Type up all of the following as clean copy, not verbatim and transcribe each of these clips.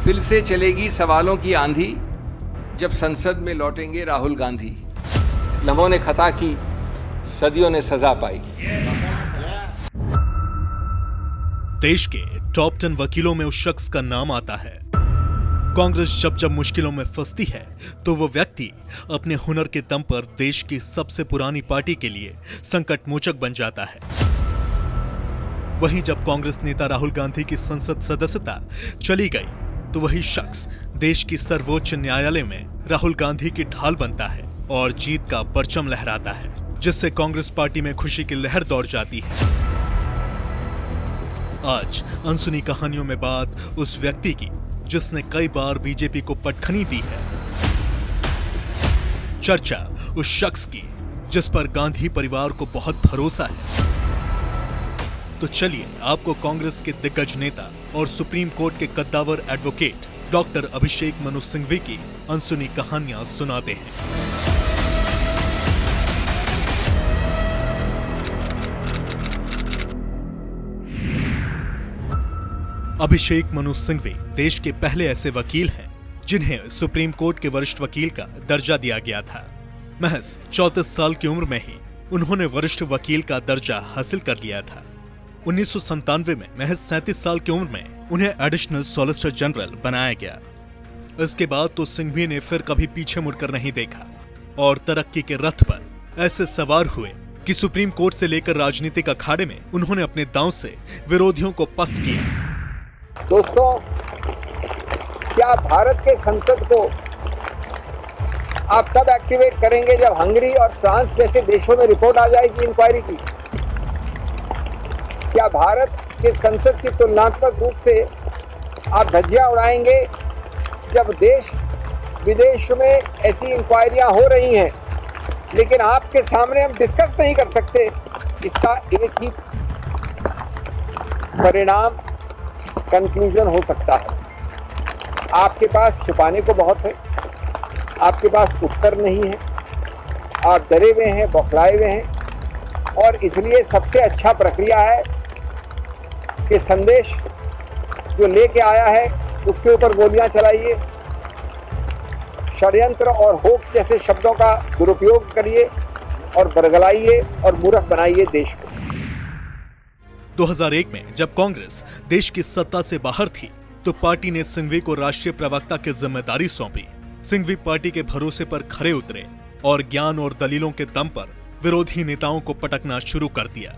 फिर से चलेगी सवालों की आंधी जब संसद में लौटेंगे राहुल गांधी। लम्हों ने खता की, सदियों ने सजा पाई। देश के टॉप 10 वकीलों में उस शख्स का नाम आता है। कांग्रेस जब जब मुश्किलों में फंसती है तो वो व्यक्ति अपने हुनर के दम पर देश की सबसे पुरानी पार्टी के लिए संकट मोचक बन जाता है। वहीं जब कांग्रेस नेता राहुल गांधी की संसद सदस्यता चली गई तो वही शख्स देश की सर्वोच्च न्यायालय में राहुल गांधी की ढाल बनता है और जीत का परचम लहराता है, जिससे कांग्रेस पार्टी में खुशी की लहर दौड़ जाती है। आज अनसुनी कहानियों में बात उस व्यक्ति की जिसने कई बार बीजेपी को पटखनी दी है। चर्चा उस शख्स की जिस पर गांधी परिवार को बहुत भरोसा है। तो चलिए आपको कांग्रेस के दिग्गज नेता और सुप्रीम कोर्ट के कद्दावर एडवोकेट डॉक्टर अभिषेक मनु सिंघवी की अनसुनी कहानियां सुनाते हैं। अभिषेक मनु सिंघवी देश के पहले ऐसे वकील हैं जिन्हें सुप्रीम कोर्ट के वरिष्ठ वकील का दर्जा दिया गया था। महज 34 साल की उम्र में ही उन्होंने वरिष्ठ वकील का दर्जा हासिल कर लिया था। 1997 में महज 37 साल की उम्र में उन्हें एडिशनल सॉलिसिटर जनरल बनाया गया। इसके बाद तो सिंघवी ने फिर कभी पीछे मुड़कर नहीं देखा और तरक्की के रथ पर ऐसे सवार हुए कि सुप्रीम कोर्ट से लेकर राजनीतिक अखाड़े में उन्होंने अपने दांव से विरोधियों को पस्त किया। दोस्तों, क्या भारत के संसद को आप तब एक्टिवेट करेंगे जब हंगरी और फ्रांस जैसे देशों में रिपोर्ट आ जाएगी इंक्वायरी की? क्या भारत के संसद की तुलनात्मक रूप से आप धज्जियां उड़ाएंगे जब देश विदेश में ऐसी इंक्वायरियां हो रही हैं, लेकिन आपके सामने हम डिस्कस नहीं कर सकते? इसका एक ही परिणाम कंक्लूजन हो सकता है। आपके पास छुपाने को बहुत है, आपके पास उत्तर नहीं है, आप डरे हुए हैं, बौखलाए हुए हैं, और इसलिए सबसे अच्छा प्रक्रिया है कि संदेश जो लेके आया है उसके ऊपर गोलियां चलाइए, षड्यंत्र और होक्स जैसे शब्दों का दुरुपयोग करिए और बरगलाइए और मूर्ख बनाइए देश को। 2001 में जब कांग्रेस देश की सत्ता से बाहर थी तो पार्टी ने सिंघवी को राष्ट्रीय प्रवक्ता की जिम्मेदारी सौंपी। सिंघवी पार्टी के भरोसे पर खरे उतरे और ज्ञान और दलीलों के दम पर विरोधी नेताओं को पटकना शुरू कर दिया।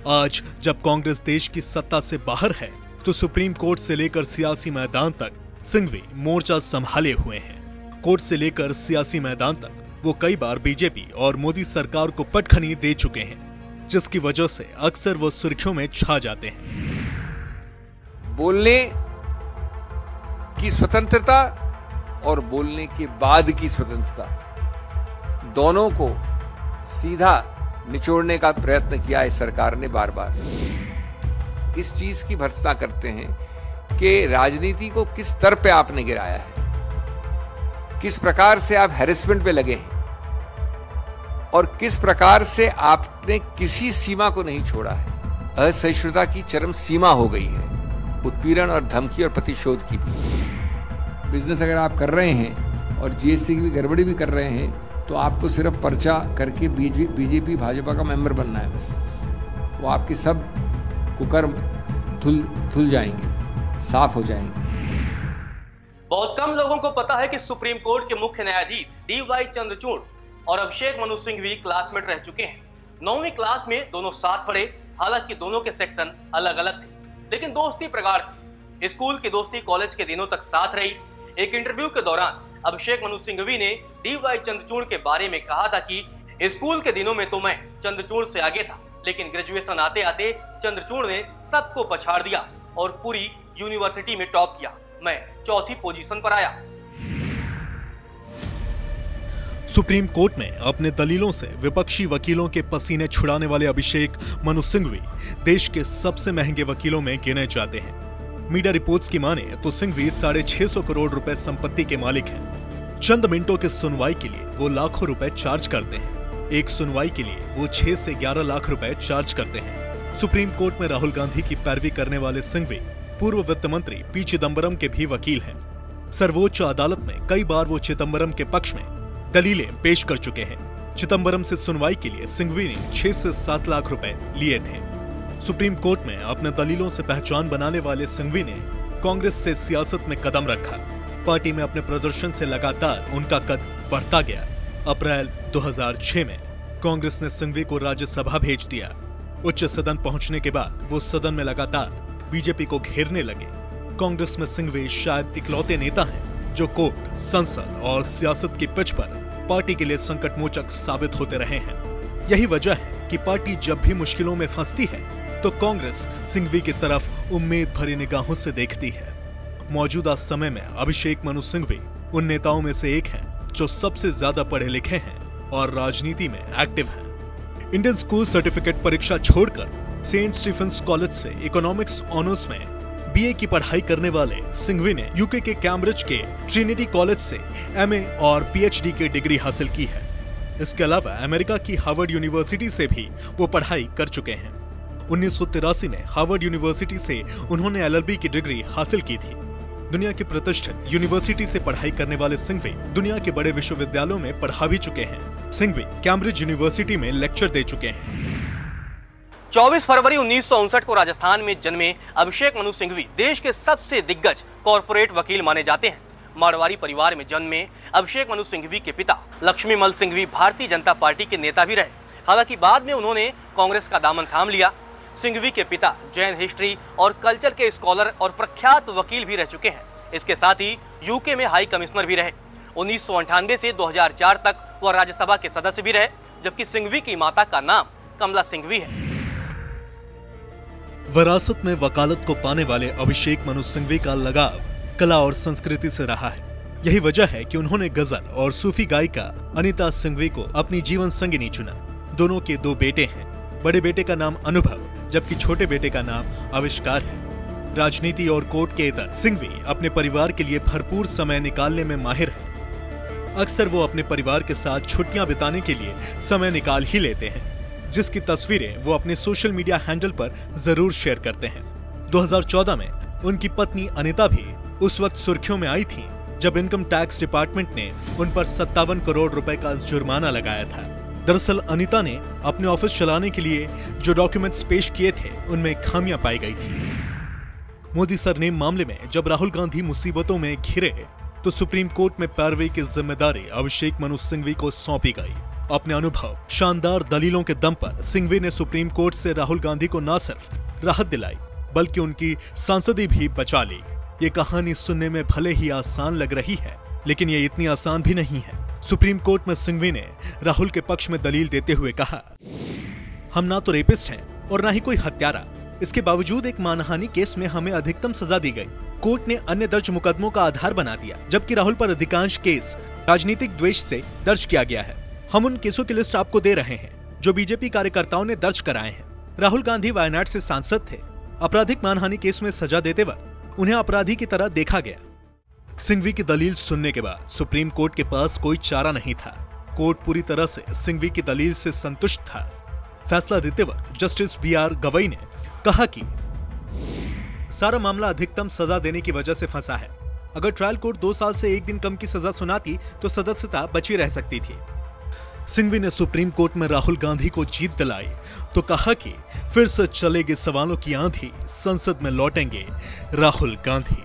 आज जब कांग्रेस देश की सत्ता से बाहर है तो सुप्रीम कोर्ट से लेकर सियासी मैदान तक सिंघवी मोर्चा संभाले हुए हैं। कोर्ट से लेकर सियासी मैदान तक वो कई बार बीजेपी और मोदी सरकार को पटखनी दे चुके हैं, जिसकी वजह से अक्सर वो सुर्खियों में छा जाते हैं। बोलने की स्वतंत्रता और बोलने के बाद की स्वतंत्रता दोनों को सीधा निचोड़ने का प्रयत्न किया है सरकार ने बार बार। इस चीज की भर्त्सना करते हैं कि राजनीति को किस स्तर पे आपने गिराया है, किस प्रकार से आप हैरेसमेंट पे लगे हैं और किस प्रकार से आपने किसी सीमा को नहीं छोड़ा है। असहिष्णुता की चरम सीमा हो गई है, उत्पीड़न और धमकी और प्रतिशोध की भी। बिजनेस अगर आप कर रहे हैं और जीएसटी की भी गड़बड़ी भी कर रहे हैं तो आपको सिर्फ पर्चा करके बीजेपी भाजपा का मेंबर बनना है बस। वो आपके सब कुकर्म धुल जाएंगे, साफ हो जाएंगे। बहुत कम लोगों को पता है कि सुप्रीम कोर्ट के मुख्य न्यायाधीश डी.वाई. चंद्रचूड़ और अभिषेक मनु सिंघवी क्लासमेट रह चुके हैं। 9वीं क्लास में दोनों साथ पढ़े, हालांकि दोनों के सेक्शन अलग अलग थे, लेकिन दोस्ती प्रगाढ़ थी। स्कूल की दोस्ती कॉलेज के दिनों तक साथ रही। एक इंटरव्यू के दौरान अभिषेक मनु सिंघवी ने डी.वाई. चंद्रचूड़ के बारे में कहा था कि स्कूल के दिनों में तो मैं चंद्रचूड़ से आगे था, लेकिन ग्रेजुएशन आते आते चंद्रचूड़ ने सबको पछाड़ दिया और पूरी यूनिवर्सिटी में टॉप किया। मैं चौथी पोजीशन पर आया। सुप्रीम कोर्ट में अपने दलीलों से विपक्षी वकीलों के पसीने छुड़ाने वाले अभिषेक मनु सिंघवी देश के सबसे महंगे वकीलों में गिने जाते हैं। मीडिया रिपोर्ट्स की माने तो सिंघवी 650 करोड़ रुपए संपत्ति के मालिक हैं। चंद मिनटों के सुनवाई के लिए वो लाखों रुपए चार्ज करते हैं। एक सुनवाई के लिए वो 6 से 11 लाख रुपए चार्ज करते हैं। सुप्रीम कोर्ट में राहुल गांधी की पैरवी करने वाले सिंघवी पूर्व वित्त मंत्री पी चिदम्बरम के भी वकील हैं। सर्वोच्च अदालत में कई बार वो चिदम्बरम के पक्ष में दलीलें पेश कर चुके हैं। चिदम्बरम से सुनवाई के लिए सिंघवी ने 6 से 7 लाख रुपए लिए थे। सुप्रीम कोर्ट में अपने दलीलों से पहचान बनाने वाले सिंघवी ने कांग्रेस से सियासत में कदम रखा। पार्टी में अपने प्रदर्शन से लगातार उनका कद बढ़ता गया। अप्रैल 2006 में कांग्रेस ने सिंघवी को राज्यसभा भेज दिया। उच्च सदन पहुंचने के बाद वो सदन में लगातार बीजेपी को घेरने लगे। कांग्रेस में सिंघवी शायद इकलौते नेता हैं जो कोर्ट, संसद और सियासत की पिच पर पार्टी के लिए संकटमोचक साबित होते रहे हैं। यही वजह है कि पार्टी जब भी मुश्किलों में फंसती है तो कांग्रेस सिंघवी की तरफ उम्मीद भरी निगाहों से देखती है। मौजूदा समय में अभिषेक मनु सिंघवी उन नेताओं में से एक हैं जो सबसे ज्यादा पढ़े लिखे हैं और राजनीति में एक्टिव हैं। इंडियन स्कूल सर्टिफिकेट परीक्षा छोड़कर सेंट स्टीफेंस कॉलेज से इकोनॉमिक्स ऑनर्स में बीए की पढ़ाई करने वाले सिंघवी ने यूके के कैम्ब्रिज के ट्रिनिटी कॉलेज से एमए और पीएचडी की डिग्री हासिल की है। इसके अलावा अमेरिका की हार्वर्ड यूनिवर्सिटी से भी वो पढ़ाई कर चुके हैं। 1983 में हार्वर्ड यूनिवर्सिटी से उन्होंने एलएलबी की डिग्री हासिल की थी। दुनिया की प्रतिष्ठित यूनिवर्सिटी से पढ़ाई करने वाले सिंघवी दुनिया के बड़े विश्वविद्यालयों में पढ़ा भी चुके हैं। सिंघवी कैम्ब्रिज यूनिवर्सिटी में लेक्चर दे चुके हैं। 24 फरवरी 1959 को राजस्थान में जन्मे अभिषेक मनु सिंघवी देश के सबसे दिग्गज कॉरपोरेट वकील माने जाते हैं। मारवाड़ी परिवार में जन्मे अभिषेक मनु सिंघवी के पिता लक्ष्मीमल सिंघवी भारतीय जनता पार्टी के नेता भी रहे। हालांकि बाद में उन्होंने कांग्रेस का दामन थाम लिया। सिंघवी के पिता जैन हिस्ट्री और कल्चर के स्कॉलर और प्रख्यात वकील भी रह चुके हैं। इसके साथ ही यूके में हाई कमिश्नर भी रहे। 1998 से 2004 तक वह राज्यसभा के सदस्य भी रहे, जबकि सिंघवी की माता का नाम कमला सिंघवी है। विरासत में वकालत को पाने वाले अभिषेक मनु सिंघवी का लगाव कला और संस्कृति से रहा है। यही वजह है कि उन्होंने गजल और सूफी गायिका अनीता सिंघवी को अपनी जीवन संगिनी चुना। दोनों के 2 बेटे हैं। बड़े बेटे का नाम अनुभव, जबकि छोटे बेटे का नाम आविष्कार है। राजनीति और कोर्ट के इतर सिंघवी अपने परिवार के लिए भरपूर समय निकालने में माहिर है। अक्सर वो अपने परिवार के साथ छुट्टियां बिताने के लिए समय निकाल ही लेते हैं, जिसकी तस्वीरें वो अपने सोशल मीडिया हैंडल पर जरूर शेयर करते हैं। 2014 में उनकी पत्नी अनीता भी उस वक्त सुर्खियों में आई थी जब इनकम टैक्स डिपार्टमेंट ने उन पर 57 करोड़ रुपए का जुर्माना लगाया था। दरअसल अनीता ने अपने ऑफिस चलाने के लिए जो डॉक्यूमेंट्स पेश किए थे उनमें खामियां पाई गई थी। मोदी सरनेम मामले में जब राहुल गांधी मुसीबतों में घिरे तो सुप्रीम कोर्ट में पैरवी की जिम्मेदारी अभिषेक मनु सिंघवी को सौंपी गई। अपने अनुभव, शानदार दलीलों के दम पर सिंघवी ने सुप्रीम कोर्ट से राहुल गांधी को न सिर्फ राहत दिलाई बल्कि उनकी सांसदी भी बचा ली। ये कहानी सुनने में भले ही आसान लग रही है, लेकिन ये इतनी आसान भी नहीं है। सुप्रीम कोर्ट में सिंघवी ने राहुल के पक्ष में दलील देते हुए कहा, हम ना तो रेपिस्ट हैं और ना ही कोई हत्यारा। इसके बावजूद एक मानहानि केस में हमें अधिकतम सजा दी गई। कोर्ट ने अन्य दर्ज मुकदमों का आधार बना दिया, जबकि राहुल पर अधिकांश केस राजनीतिक द्वेष से दर्ज किया गया है। हम उन केसों की लिस्ट आपको दे रहे हैं जो बीजेपी कार्यकर्ताओं ने दर्ज कराए हैं। राहुल गांधी वायनाड से सांसद थे। आपराधिक मानहानि केस में सजा देते वक्त उन्हें अपराधी की तरह देखा गया। सिंघवी की दलील सुनने के बाद सुप्रीम कोर्ट के पास कोई चारा नहीं था। कोर्ट पूरी तरह से सिंघवी की दलील से संतुष्ट था। फैसला देते वक्त जस्टिस BR गवई ने कहा कि सारा मामला अधिकतम सजा देने की वजह से फंसा है। अगर ट्रायल कोर्ट 2 साल से 1 दिन कम की सजा सुनाती तो सदस्यता बची रह सकती थी। सिंघवी ने सुप्रीम कोर्ट में राहुल गांधी को जीत दिलाई तो कहा कि फिर से चलेगी सवालों की आंधी, संसद में लौटेंगे राहुल गांधी।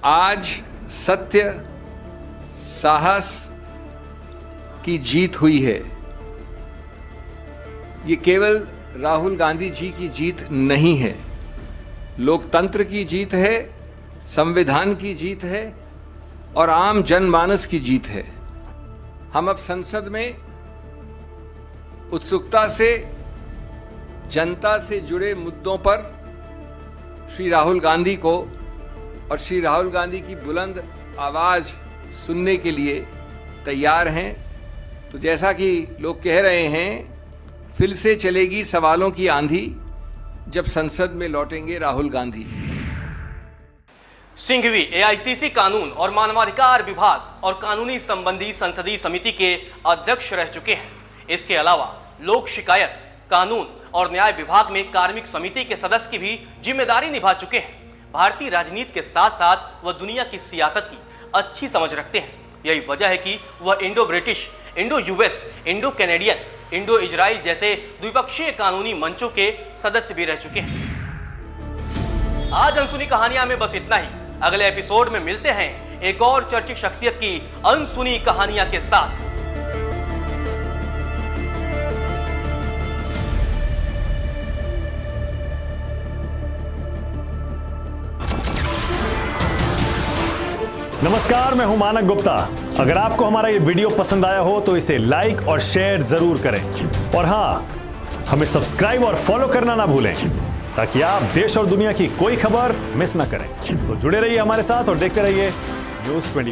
आज सत्य, साहस की जीत हुई है। ये केवल राहुल गांधी जी की जीत नहीं है, लोकतंत्र की जीत है, संविधान की जीत है और आम जनमानस की जीत है। हम अब संसद में उत्सुकता से जनता से जुड़े मुद्दों पर श्री राहुल गांधी को और श्री राहुल गांधी की बुलंद आवाज सुनने के लिए तैयार हैं। तो जैसा कि लोग कह रहे हैं, फिर से चलेगी सवालों की आंधी जब संसद में लौटेंगे राहुल गांधी। सिंघवी AICC कानून और मानवाधिकार विभाग और कानूनी संबंधी संसदीय समिति के अध्यक्ष रह चुके हैं। इसके अलावा लोक शिकायत, कानून और न्याय विभाग में कार्मिक समिति के सदस्य की भी जिम्मेदारी निभा चुके हैं। भारतीय राजनीति के साथ साथ वह दुनिया की सियासत की अच्छी समझ रखते हैं। यही वजह है कि वह Indo British, Indo US, Indo Canadian, Indo Israel जैसे द्विपक्षीय कानूनी मंचों के सदस्य भी रह चुके हैं। आज अनसुनी कहानियां में बस इतना ही। अगले एपिसोड में मिलते हैं एक और चर्चित शख्सियत की अनसुनी कहानियां के साथ। नमस्कार, मैं हूं मानक गुप्ता। अगर आपको हमारा ये वीडियो पसंद आया हो तो इसे लाइक और शेयर जरूर करें और हां, हमें सब्सक्राइब और फॉलो करना ना भूलें ताकि आप देश और दुनिया की कोई खबर मिस ना करें। तो जुड़े रहिए हमारे साथ और देखते रहिए न्यूज़ 24।